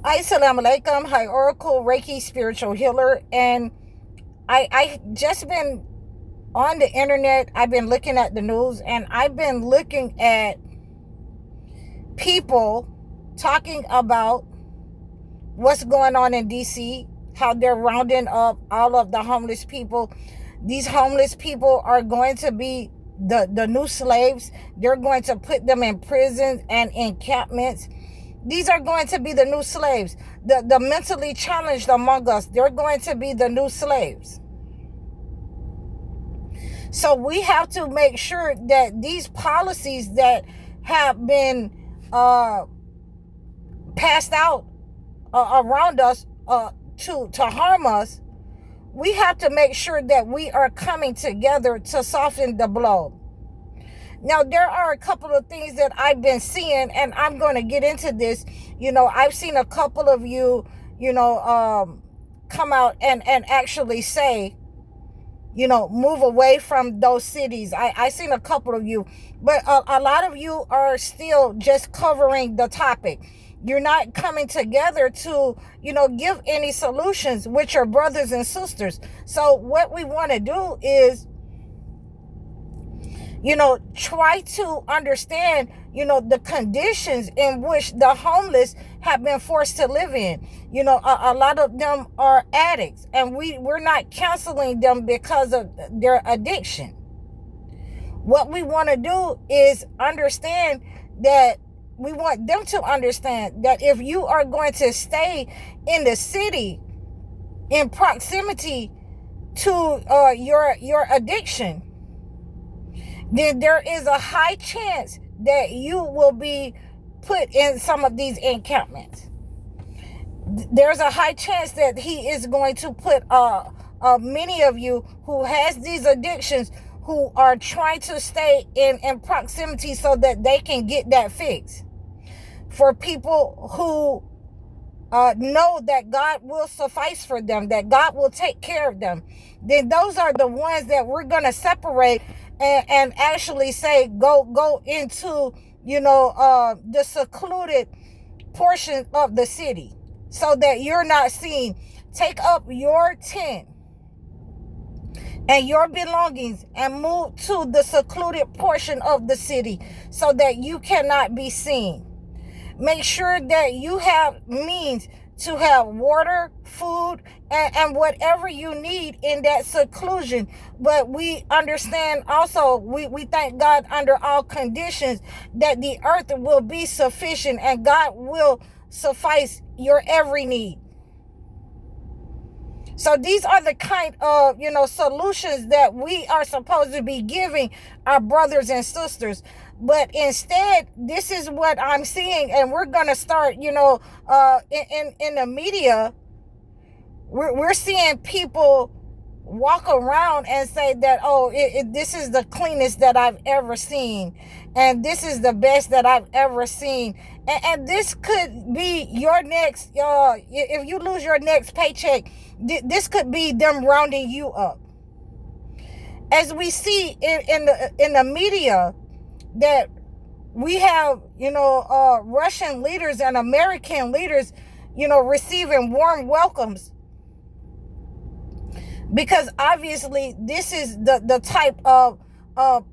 Assalamu alaikum. Hi, Oracle Reiki spiritual healer. And I just been on the internet. I've been looking at the news, and I've been looking at people talking about what's going on in DC, how they're rounding up all of the homeless people. These homeless people are going to be the new slaves. They're going to put them in prisons and encampments. These are going to be the new slaves. The mentally challenged among us, they're going to be the new slaves. So we have to make sure that these policies that have been passed out around us to harm us, we have to make sure that we are coming together to soften the blow. Now, there are a couple of things that I've been seeing, and I'm going to get into this. I've seen a couple of you, come out and actually say, move away from those cities. I seen a couple of you, but a lot of you are still just covering the topic. You're not coming together to, give any solutions with your brothers and sisters. So what we want to do is, try to understand, the conditions in which the homeless have been forced to live in. A lot of them are addicts, and we're not counseling them because of their addiction. What we want to do is understand that we want them to understand that if you are going to stay in the city in proximity to your addiction, then there is a high chance that you will be put in some of these encampments. There's a high chance that he is going to put many of you who has these addictions, who are trying to stay in proximity so that they can get that fix. For people who know that God will suffice for them, that God will take care of them, then those are the ones that we're going to separate and actually say, go into, the secluded portion of the city so that you're not seen. Take up your tent and your belongings and move to the secluded portion of the city so that you cannot be seen. Make sure that you have means to have water, food, and whatever you need in that seclusion. But we understand also, we thank God under all conditions that the earth will be sufficient and God will suffice your every need. So these are the kind of, solutions that we are supposed to be giving our brothers and sisters. But instead, this is what I'm seeing, and we're going to start, in the media, we're seeing people walk around and say that, this is the cleanest that I've ever seen, and this is the best that I've ever seen. And this could be your next, if you lose your next paycheck, this could be them rounding you up. As we see in the media, that we have, Russian leaders and American leaders, receiving warm welcomes, because obviously this is the type of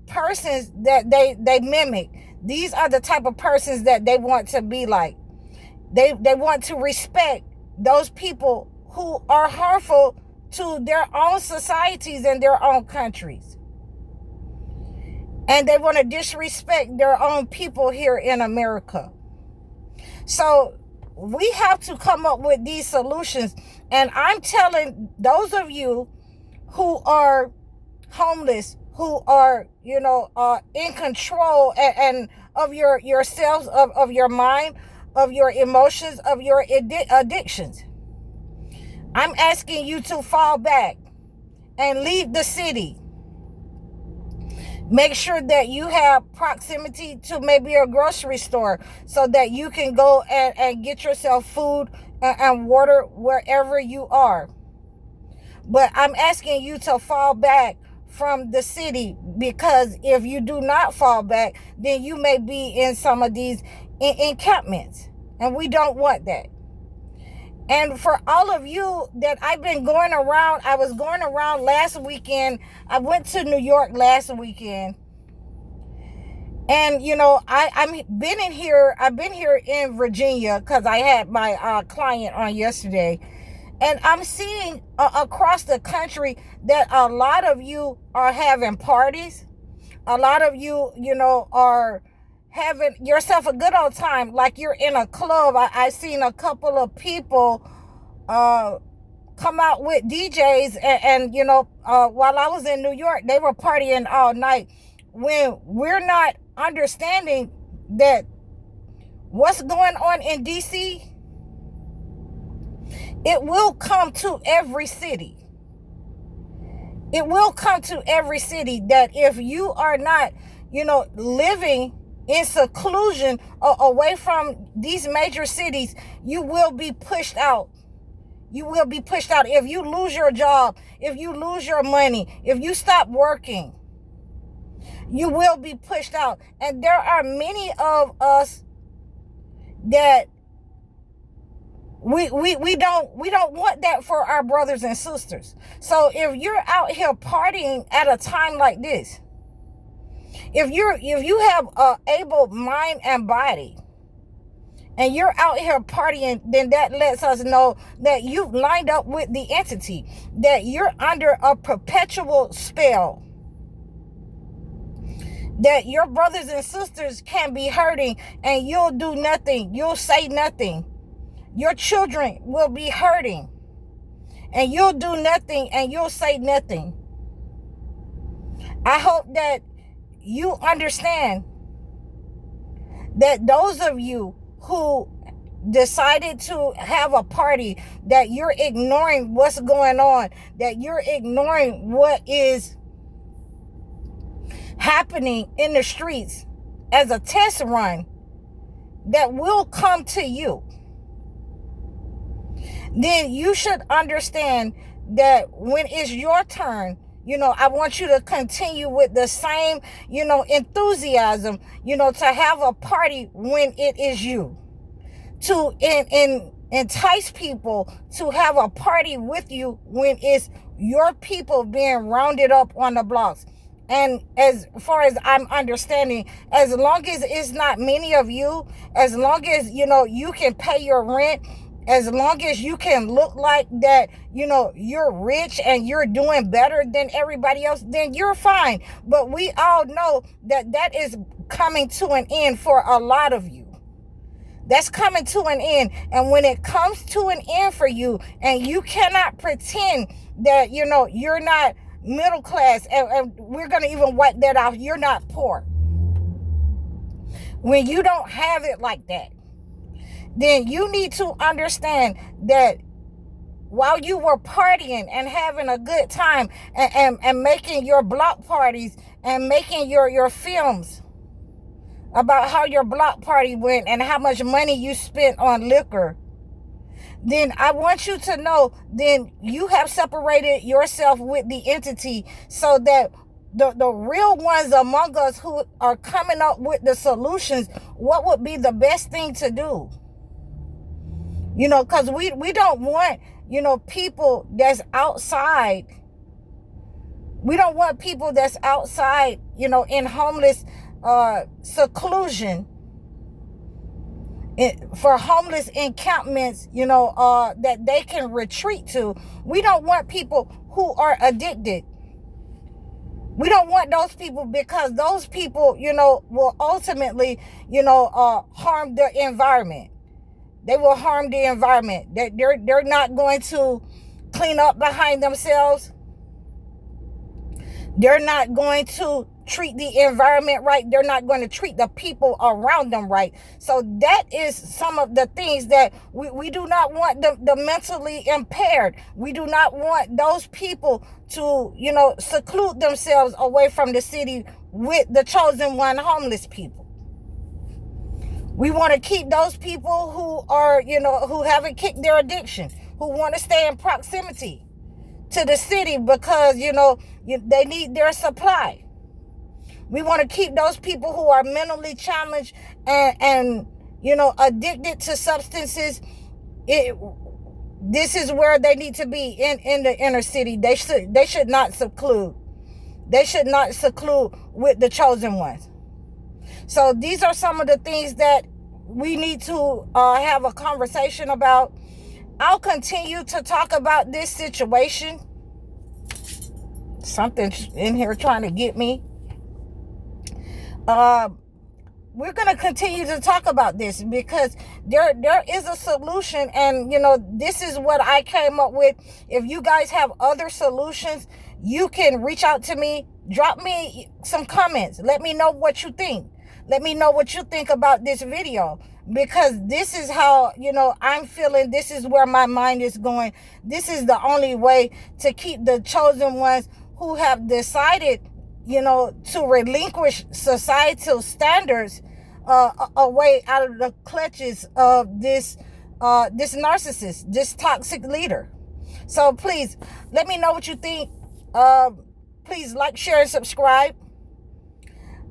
persons that they mimic. These are the type of persons that they want to be like. They want to respect those people who are harmful to their own societies and their own countries. And they want to disrespect their own people here in America. So we have to come up with these solutions. And I'm telling those of you who are homeless, who are, in control and of yourselves, of your mind, of your emotions, of your addictions, I'm asking you to fall back and leave the city. Make sure that you have proximity to maybe a grocery store so that you can go and get yourself food and water wherever you are. But I'm asking you to fall back from the city, because if you do not fall back, then you may be in some of these encampments, and we don't want that. And for all of you that I've been going around, I was going around last weekend. I went to New York last weekend. And, you know, I've been here in Virginia because I had my client on yesterday. And I'm seeing across the country that a lot of you are having parties. A lot of you, you know, are having yourself a good old time, like you're in a club. I seen a couple of people come out with DJs, and you know, while I was in New York, they were partying all night. When we're not understanding that what's going on in DC, it will come to every city. It will come to every city that if you are not, you know, living in seclusion away from these major cities, you will be pushed out. You will be pushed out. If you lose your job, if you lose your money, if you stop working, you will be pushed out. And there are many of us that we don't want that for our brothers and sisters. So if you're out here partying at a time like this, if you have a able mind and body, and you're out here partying, then that lets us know that you've lined up with the entity, that you're under a perpetual spell, that your brothers and sisters can be hurting and you'll do nothing, you'll say nothing. Your children will be hurting and you'll do nothing and you'll say nothing. I hope that you understand that those of you who decided to have a party, that you're ignoring what's going on, that you're ignoring what is happening in the streets as a test run that will come to you, then you should understand that when it's your turn, you know, I want you to continue with the same, you know, enthusiasm, you know, to have a party when it is you. To entice people to have a party with you when it's your people being rounded up on the blocks. And as far as I'm understanding, as long as it's not many of you, as long as, you know, you can pay your rent, as long as you can look like that, you know, you're rich and you're doing better than everybody else, then you're fine. But we all know that that is coming to an end for a lot of you. That's coming to an end. And when it comes to an end for you, and you cannot pretend that, you know, you're not middle class, and we're going to even wipe that out, you're not poor. When you don't have it like that, then you need to understand that while you were partying and having a good time and making your block parties and making your films about how your block party went and how much money you spent on liquor, then I want you to know, then you have separated yourself with the entity, so that the real ones among us who are coming up with the solutions, what would be the best thing to do? You know, because we don't want, you know, people that's outside. We don't want people that's outside, you know, in homeless seclusion, for homeless encampments, you know, that they can retreat to. We don't want people who are addicted. We don't want those people, because those people, you know, will ultimately, you know, harm the environment. They will harm the environment. They're not going to clean up behind themselves. They're not going to treat the environment right. They're not going to treat the people around them right. So that is some of the things that we do not want, the mentally impaired. We do not want those people to, you know, seclude themselves away from the city with the chosen one homeless people. We want to keep those people who are, you know, who haven't kicked their addiction, who want to stay in proximity to the city because, you know, they need their supply. We want to keep those people who are mentally challenged and you know, addicted to substances This is where they need to be, in the inner city. They should not seclude. They should not seclude with the chosen ones. So these are some of the things that we need to have a conversation about. I'll continue to talk about this situation. Something's in here trying to get me. We're going to continue to talk about this because there is a solution, and this is what I came up with. If you guys have other solutions, you can reach out to me, drop me some comments, let me know what you think. Let me know what you think about this video, because this is how, I'm feeling. This is where my mind is going. This is the only way to keep the chosen ones who have decided, to relinquish societal standards away out of the clutches of this narcissist, this toxic leader. So please, let me know what you think. Please like, share, and subscribe.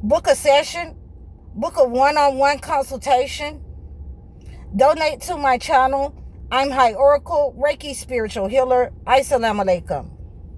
Book a session. Book a one-on-one consultation. Donate to my channel. I'm High Oracle, Reiki Spiritual Healer. Assalamu alaikum.